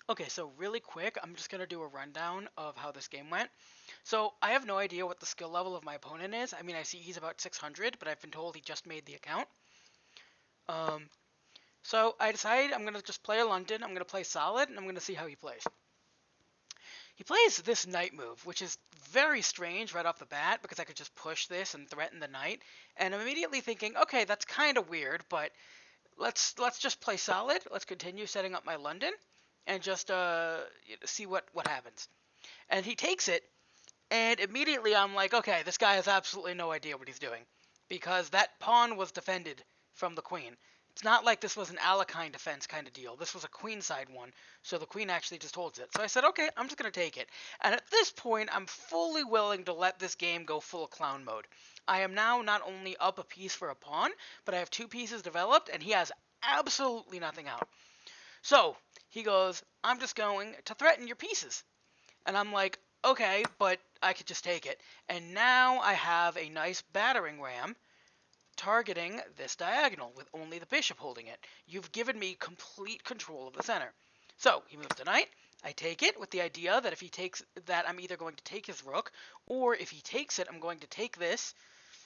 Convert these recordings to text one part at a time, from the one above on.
Okay, so really quick, I'm just going to do a rundown of how this game went. So I have no idea what the skill level of my opponent is. I mean, I see he's about 600, but I've been told he just made the account. Um, so I decided I'm going to just play a London, I'm going to play solid, and I'm going to see how he plays. He plays this knight move, which is very strange right off the bat, because I could just push this and threaten the knight. And I'm immediately thinking, okay, that's kind of weird, but let's just play solid. Let's continue setting up my London, and just see what happens. And he takes it, and immediately I'm like, okay, this guy has absolutely no idea what he's doing, because that pawn was defended from the queen. It's not like this was an Alekhine defense kind of deal. This was a queenside one, so the queen actually just holds it. So I said, okay, I'm just going to take it. And at this point, I'm fully willing to let this game go full clown mode. I am now not only up a piece for a pawn, but I have 2 pieces developed, and he has absolutely nothing out. So he goes, I'm just going to threaten your pieces. And I'm like, okay, but I could just take it. And now I have a nice battering ram targeting this diagonal with only the bishop holding it. You've given me complete control of the center. So he moves the knight. I take it with the idea that if he takes that, I'm either going to take his rook, or if he takes it, I'm going to take this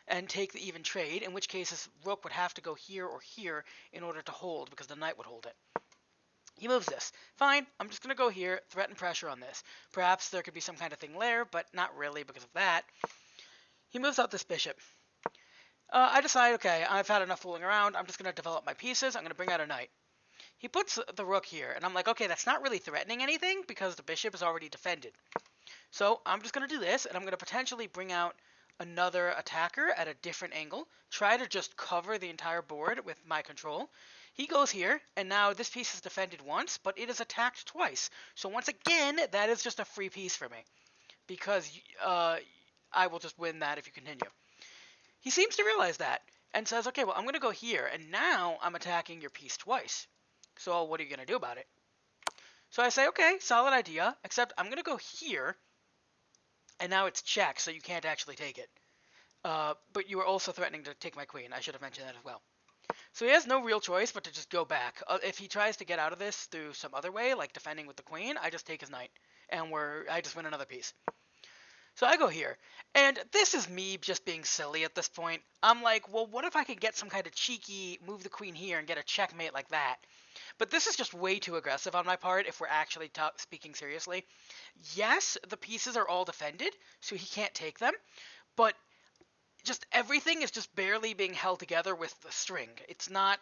and take the even trade, in which case his rook would have to go here or here in order to hold, because the knight would hold it. He moves this. Fine, I'm just going to go here, threaten pressure on this. Perhaps there could be some kind of thing there, but not really because of that. He moves out this bishop. I decide, okay, I've had enough fooling around. I'm just going to develop my pieces. I'm going to bring out a knight. He puts the rook here, and I'm like, okay, that's not really threatening anything because the bishop is already defended. So I'm just going to do this, and I'm going to potentially bring out another attacker at a different angle, try to just cover the entire board with my control. He goes here, and now this piece is defended once, but it is attacked twice. So once again, that is just a free piece for me, because I will just win that if you continue. He seems to realize that, and says, okay, well, I'm going to go here, and now I'm attacking your piece twice. So what are you going to do about it? So I say, okay, solid idea, except I'm going to go here, and now it's check, so you can't actually take it. But you are also threatening to take my queen. I should have mentioned that as well. So he has no real choice but to just go back. If he tries to get out of this through some other way, like defending with the queen, I just take his knight, and I just win another piece. So I go here, and this is me just being silly at this point. I'm like, well, what if I could get some kind of cheeky move the queen here and get a checkmate like that? But this is just way too aggressive on my part if we're actually speaking seriously. Yes, the pieces are all defended, so he can't take them, but just everything is just barely being held together with the string. It's not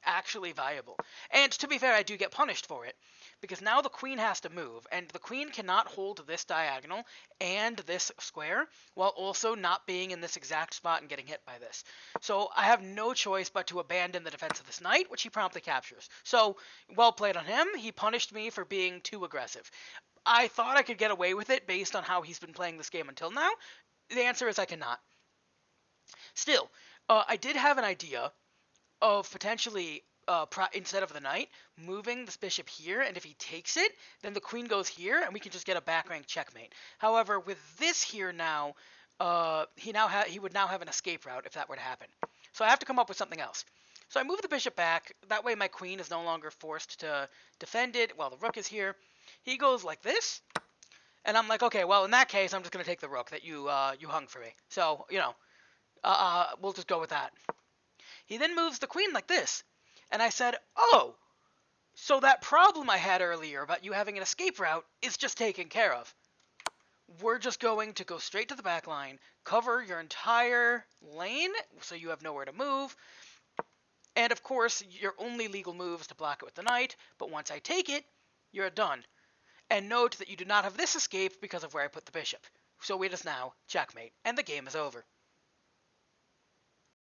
actually viable. And to be fair, I do get punished for it, because now the queen has to move, and the queen cannot hold this diagonal and this square while also not being in this exact spot and getting hit by this. So I have no choice but to abandon the defense of this knight, which he promptly captures. So well played on him. He punished me for being too aggressive. I thought I could get away with it based on how he's been playing this game until now. The answer is I cannot. Still, I did have an idea of potentially, instead of the knight, moving this bishop here, and if he takes it, then the queen goes here, and we can just get a back rank checkmate. However, with this here now, he would now have an escape route if that were to happen. So I have to come up with something else. So I move the bishop back. That way my queen is no longer forced to defend it while the rook is here. He goes like this, and I'm like, okay, well, in that case, I'm just going to take the rook that you hung for me. So, we'll just go with that. He then moves the queen like this. And I said, oh, so that problem I had earlier about you having an escape route is just taken care of. We're just going to go straight to the back line, cover your entire lane so you have nowhere to move. And of course, your only legal move is to block it with the knight, but once I take it, you're done. And note that you do not have this escape because of where I put the bishop. So it is now checkmate, and the game is over.